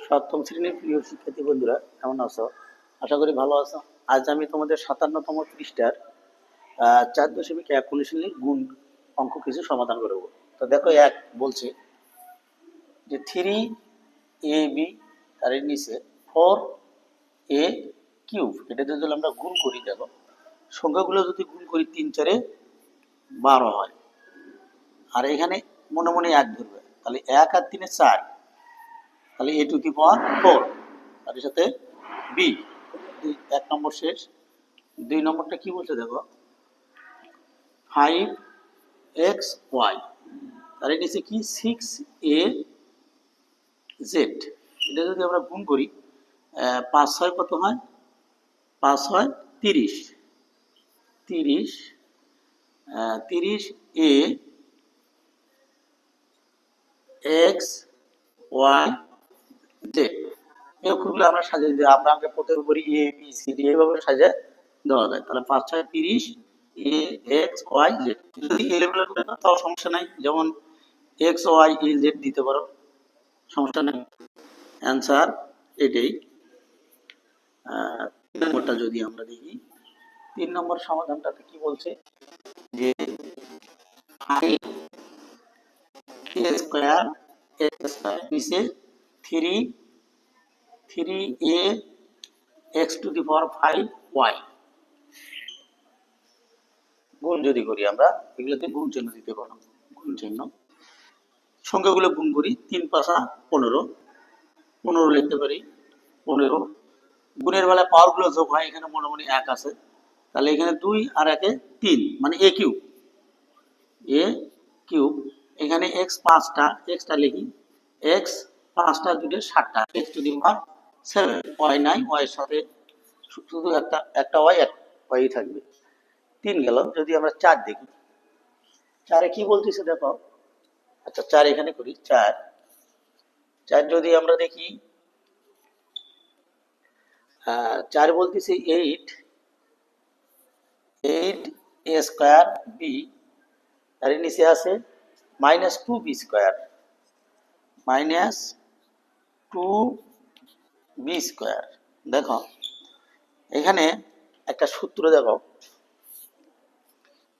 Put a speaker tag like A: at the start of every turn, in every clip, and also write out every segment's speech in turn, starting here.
A: সপ্তম শ্রেণীর প্রিয় শিক্ষার্থী বন্ধুরা, কেমন আছো? আশা করি ভালো আছো। আজ আমি তোমাদের 57তম পৃষ্ঠার 4.1 অনুশীলনী গুণ অঙ্ক কিছু সমাধান করব। তো দেখো, এক বলছে যে 3ab তার নিচে 4a কিউব, এটা যদি আমরা গুণ করি, দেখো সংখ্যাগুলো যদি গুণ করি 3 4 12 হয়, আর এখানে মনে মনে এক ধরবে, তাহলে 1 আর 3 4, তাহলে a টু দি পাওয়ার 4, তার সাথে বি। 1 নম্বর শেষ। 2 নম্বরটা কি বলছে দেখো, 5xy তার নিচে কি 6az, এটা যদি আমরা গুণ করি 5 6 কত হয়, 5 হয় 30, 30a x y z। এই অক্ষরগুলো আমরা সাজিয়ে দিই, আমরা প্রত্যেক উপরে এ বি সি ডি এইভাবে সাজিয়ে দেওয়া যায়। তাহলে 5 6 30 এ এক্স ওয়াই জেড। যদি এ লেভেলের করে না তাও সমস্যা নাই, যেমন এক্স ওয়াই এ জেড দিতে পারো, সমস্যা নেই। অ্যান্সার এটাই। 3 নম্বরটা যদি আমরা দেখি, 3 নম্বর সমাধানটাতে কি বলছে যে 5 a স্কয়ার x স্কয়ার নিচে 3a x two the power 5y গুণ যদি করি আমরা, এগুলোতে গুণ চিহ্ন দিতে পারো, গুণ চিহ্ন। সংখ্যাগুলো গুণ করি, 3 5 15, 15 লিখতে পারি, 15। গুণের বেলায় পাওয়ারগুলো যোগ হয়, এখানে মনে মনে 1 আছে, তাহলে এখানে 2 আর 1 3, মানে a কিউব, a কিউব। এখানে x 5টা, xটা লিখি, x 5টা 2 7টা, x two the power 7, y নাই, y এর সাথে শুধু একটা y, এক y থাকবে। 3 গেল। যদি আমরা 4 দেখি, 4 কি বলতেছে দেখো, আচ্ছা 4 এখানে করি, 4 যদি আমরা দেখি, 4 বলতেছে 8a স্কয়ার বি, তার নিচে আছে -2b স্কয়ার, -2b স্কয়ার। দেখো এখানে একটা সূত্র দেখো,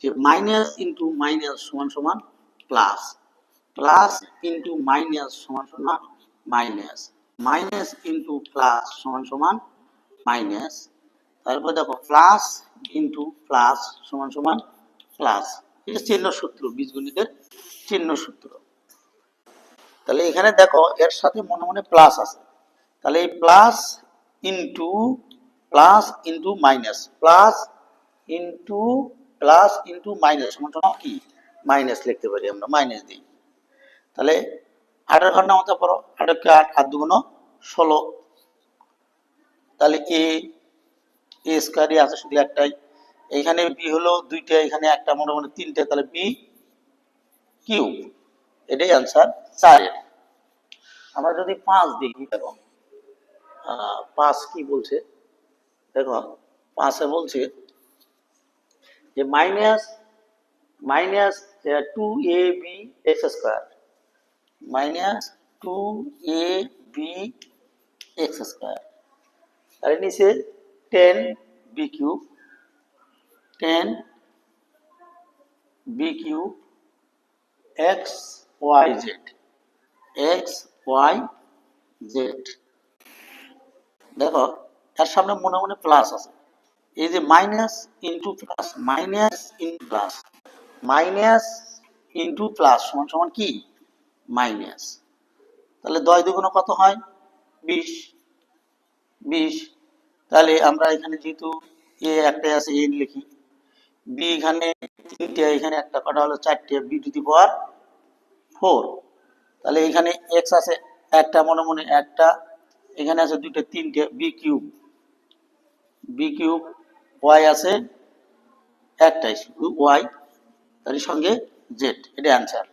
A: যে মাইনাস ইন্টু মাইনাস সমান সমান প্লাস, প্লাস ইন্টু মাইনাস সমান সমান মাইনাস, মাইনাস ইন্টু প্লাস সমান সমান মাইনাস। তারপর দেখো প্লাস ইন্টু প্লাস সমান সমান প্লাস। এটা চিহ্ন সূত্র, বীজগণিতের চিহ্ন সূত্র। তাহলে এখানে দেখো এর সাথে মনে মনে প্লাস আছে, তাহলে এই plus into minus, plus into minus সমান সমান কি মাইনাস লিখতে পারি আমরা, মাইনাস দিই। তাহলে 8 ঘর নামাতে পারো, 8 কে 8, 8 দুগুণ 16, তাহলে এ স্কয়ারই আছে শুধু একটাই, এখানে বি হলো 2টা, এখানে একটা, মনে মনে 3টে, তাহলে বি কিউব। এটাই আনসার 4 এর। আমরা যদি 5 দেখি, দেখো 5 কি বলছে দেখো, 5 এ বলছে যে minus 2ab x square, -2ab x square, তার নিচে 10b cube, 10b cube x y z, দেখো তার সামনে মনে মনে প্লাস আছে, এই যে minus into plus, minus into plus সমান সমান কি মাইনাস। তাহলে 2 দুগুণ কত হয় 20, তাহলে আমরা এখানে যেহেতু এ একটাই আছে, এ লিখি, বি এখানে 3টে, এখানে একটা, কটা হলো 4টে, বি টু দি পাওয়ার 4। তাহলে এখানে এক্স আছে একটা, মনে মনে একটা, এখানে আছে 2টে 3টে, বি কিউব, ওয়াই আছে একটাই শুধু ওয়াই, তার সঙ্গে জেড। এটা অ্যান্সার।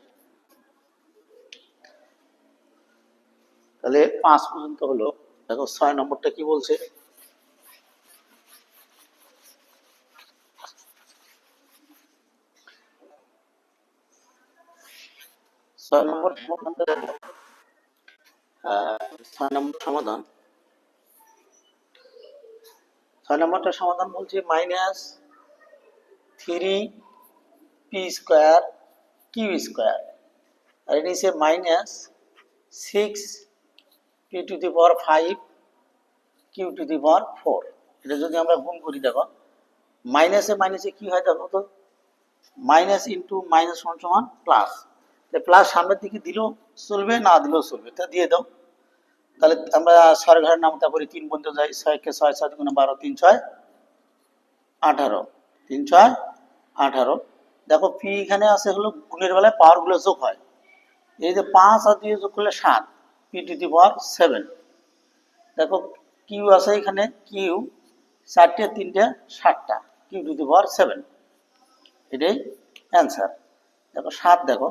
A: তাহলে 5 পর্যন্ত হলো। দেখো 6 নম্বরটা কি বলছে, 6 নম্বর ছয় নম্বর সমাধান, 6 নম্বরটা সমাধান বলছে -3p² q² আর নিচে -6p⁵ q⁴ এটা যদি আমরা গুণ করি, দেখো মাইনাসে মাইনাসে কি হয় দেখো তো, মাইনাস ইন্টু মাইনাস সমান প্লাস, প্লাস সামনের দিকে দিলেও চলবে, না দিলেও চলবে, তা দিয়ে দাও। তাহলে আমরা 6 ঘরের নামতা করি, 3 পর্যন্ত যাই, 6 কে 6 7 গুণ 12, 3 6 18, 3 6 18। দেখো পি এখানে আছে হলো গুণের বেলায় পাওয়ার গুলো যোগ হয়, এই যে 5 আর 2 যোগ করলে 7 p⁴। দেখো কিউ আছে এখানে, কিউ 4টে 3টে 7টা q⁴, এটাই অ্যান্সার। দেখো 7, দেখো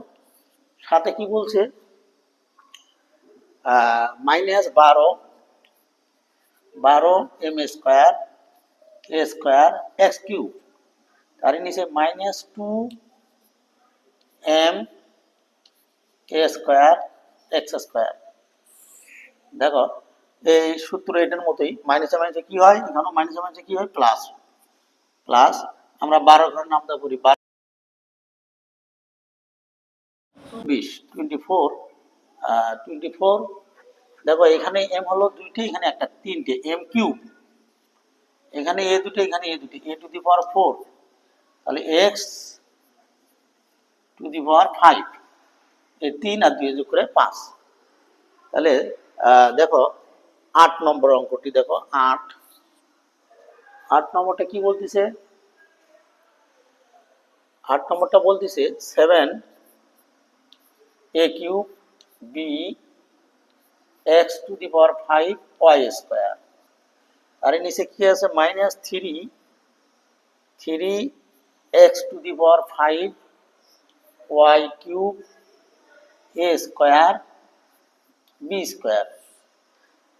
A: 7-এ কি বলছে, -12m² a² x³ তার নিচে -2m a² x²। দেখো এই সূত্র এটার মতোই, মাইনাসে মাইনাসে কি হয়, এখানে মাইনাসে মাইনাসে কি হয়, প্লাস প্লাস। আমরা 12 ঘরের নামটা করি, 24। দেখো এখানে এম হলো 2টে, এখানে একটা 3টে, m³ এখানে এ দুটো, এখানে এ দুটো, a⁴ তাহলে x⁵ এই 3 আর 2 যোগ করে 5। তাহলে দেখো 8 নম্বর অঙ্কটি, দেখো 8 নম্বরটা কি বলতেছে, 8 নম্বরটা বলতেছে 7a³ b x⁵y²। আর এর নিচে কি আছে, -3x⁵y³ a²b²।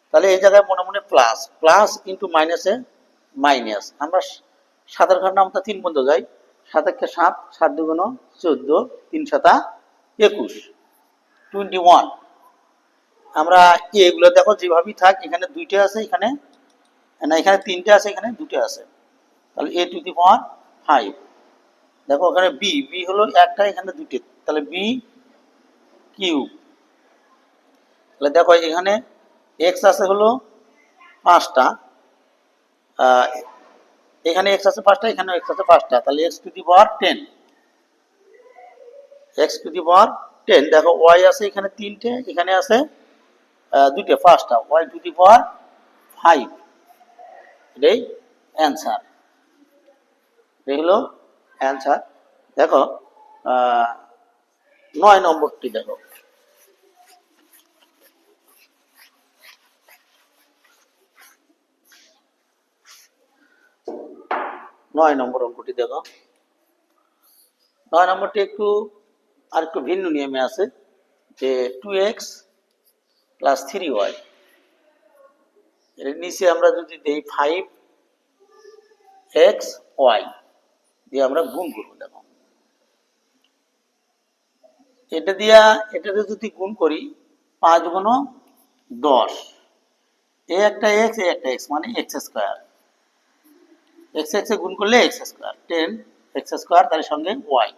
A: তাহলে এই জায়গায় মনে মনে প্লাস প্লাস ইন্টু মাইনাসে মাইনাস। আমরা 7-এর ঘর নামটা 3 পর্যন্ত যাই, 7 × 7, 7 × 2 = 14, 3 × 7 = 21। আমরা এগুলো দেখো যেভাবেই থাক, এখানে 2টে আছে, এখানে না, এখানে 3টে আছে, এখানে 2টে আছে, তাহলে a⁵। দেখো ওখানে বি হলো একটা, এখানে 2টে, তাহলে b³ তাহলে দেখো এখানে এক্স আছে হলো 5টা, এখানে এক্স আছে 5টা, এখানে এক্স আছে 5টা, তাহলে x⁻10, x⁻10। দেখো ওয়াই আছে এখানে 3টে, এখানে আছে 2টে, 5টা, y⁵ এটাই অ্যান্সার, এই হলো অ্যান্সার। দেখো 9 নম্বরটি, দেখো 9 নম্বর অঙ্কটি, দেখো 9 নম্বরটি আর একটু ভিন্ন নিয়মে আছে, যে 2x + 3y, এর নিচে আমরা যদি দেই 5xy দিয়ে আমরা গুণ করবো। দেখো এটাতে যদি গুণ করি, 5 × 10, এ একটা x, এ একটা x, মানে x², x এ গুণ করলে x², 10x², তার সঙ্গে y,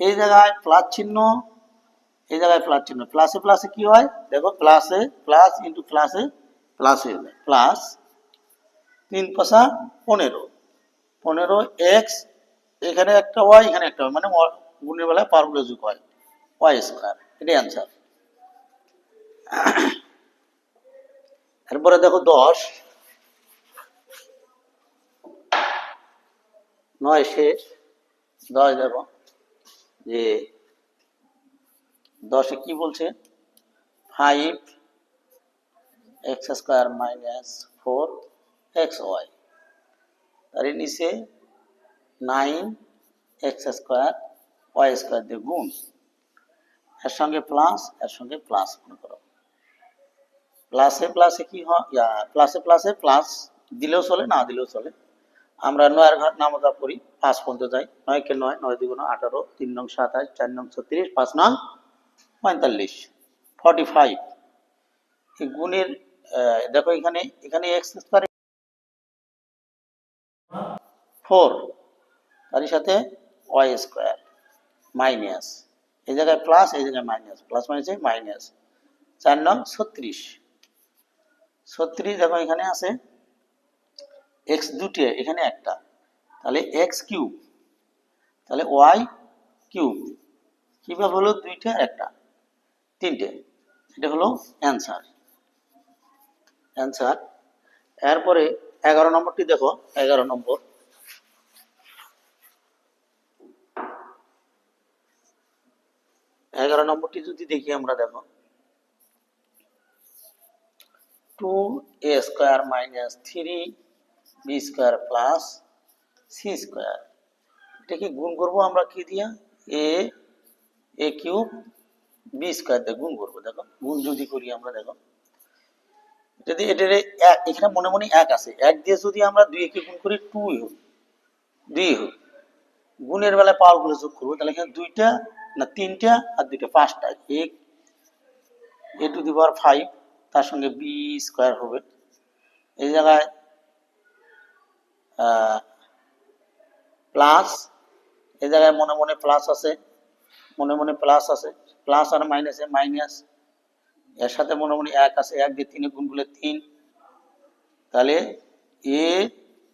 A: এই জায়গায় প্লাস চিহ্ন, এই জায়গায় প্লাস চিহ্ন, প্লাসে প্লাসে কি হয়, দেখো প্লাসে প্লাস ইন্টু প্লাসে প্লাস হয়ে যায়, প্লাস 3 × 5 = 15x, এখানে একটা y, এখানে একটা y, মানে গুণের বেলায় পাওয়ারগুলো যোগ হয়, y², এটাই অ্যান্সার। এরপরে দেখো 10, 9 শেষ, 10 দেখো যে 10-এ কি বলছে, 5x² - 4xy, তার নিচে 9x² দিয়ে গুণ, এর সঙ্গে প্লাস, এর সঙ্গে প্লাস গুণ করো, প্লাসে প্লাসে কি হয়, প্লাসে প্লাসে প্লাস দিলেও চলে, না দিলেও চলে। আমরা 9-এর ঘর নামতা করি, 5 পর্যন্ত যাই, 9 কে 9, 9 × 2 = 18, 3 নং 27, 4 নং 36, 5 নং 45, 45। এই গুণের দেখো এখানে এখানে এক্স স্কোয়ার 4, তার সাথে ওয়াই স্কোয়ার মাইনাস, এই জায়গায় প্লাস, এই জায়গায় মাইনাস, প্লাস মাইনাসে মাইনাস, 4 নং 36, 36 দেখো এখানে আছে এক্স দুটি, এখানে একটা, তাহলে এক্স কিউব, তাহলে ওয়াই কিউব, কিভাবে হলো দুইটা আর একটা, তিনটে, এটা হলো অ্যান্সার। অ্যান্সার। এরপরে 11 নম্বরটি দেখো, 11 নম্বর, 11 নম্বরটি যদি দেখি আমরা, দেখো 2a square minus 3b square plus C square, এটাকে গুণ করবো আমরা কি দিয়া, এ কিউব বি স্কোয়ার দিয়ে গুণ করবো। দেখো গুণ যদি করি আমরা, দেখো যদি এটার এখানে মনে মনে এক আছে, এক দিয়ে যদি আমরা 2 কে গুণ করি 2 হোক, 2 হোক, গুণের বেলায় পাওয়ার গুলো যোগ করবো, তাহলে এখানে দুইটা না তিনটা আর দুইটা পাঁচটা, এ টু দি পাওয়ার 5, তার সঙ্গে বি স্কোয়ার হবে, এই জায়গায় প্লাস, এই জায়গায় মনে মনে প্লাস আছে, মনে মনে প্লাস আছে, প্লাস আর মাইনাসে মাইনাস, এর সাথে মনে মনে এক আছে, এক দিয়ে 3 গুণ করলে 3, তাহলে A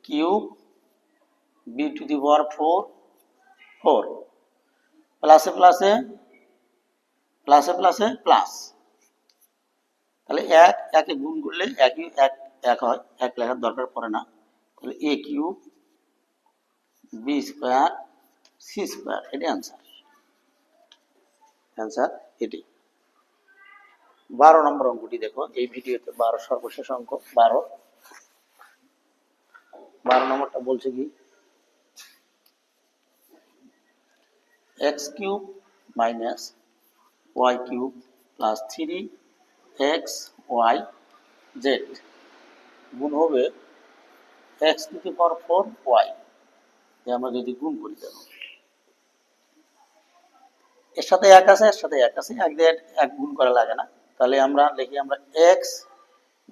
A: cube B two the power 4, প্লাসে প্লাসে প্লাসে প্লাসে প্লাস, তাহলে এক একে গুণ করলে একই এক এক হয়, এক লেখার দরকার পড়ে না, তাহলে A cube B square C square, এটি অ্যান্সার। অ্যান্সার এটি। 12 নম্বর অঙ্কটি দেখো, এই ভিডিওতে 12 সর্বশেষ অঙ্ক 12। 12 নম্বরটা বলছে কি, x cube minus y cube plus 3xy z গুণ হবে x to the power 4y, আমরা যদি গুণ করি, দেখো এর সাথে এক আছে, এর সাথে এক আছে, এক দিয়ে এক গুণ করা লাগে না, তাহলে আমরা লিখি, আমরা এক্স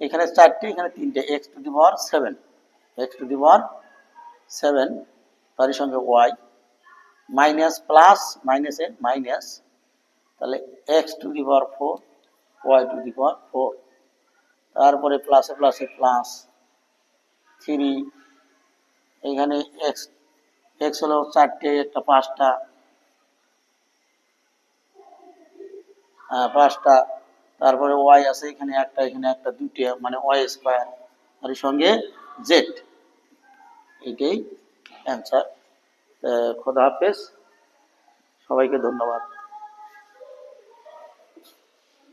A: এখানে 4টে, এখানে 3টে, X to the power 7, X to the power 7, তার সঙ্গে ওয়াই মাইনাস প্লাস মাইনাসে মাইনাস, তাহলে X to the power 4 Y to the power 4, তারপরে প্লাসে প্লাসে প্লাস 3, এখানে এক্স এক্স হলো 4টে, একটা 5টা, 5টা, তারপরে ওয়াই আছে এখানে একটা, এখানে একটা, 2টে, মানে ওয়াই স্কোয়ার, আর সঙ্গে জেড, এটাই অ্যান্সার। খোদা হাফেজ, সবাইকে ধন্যবাদ।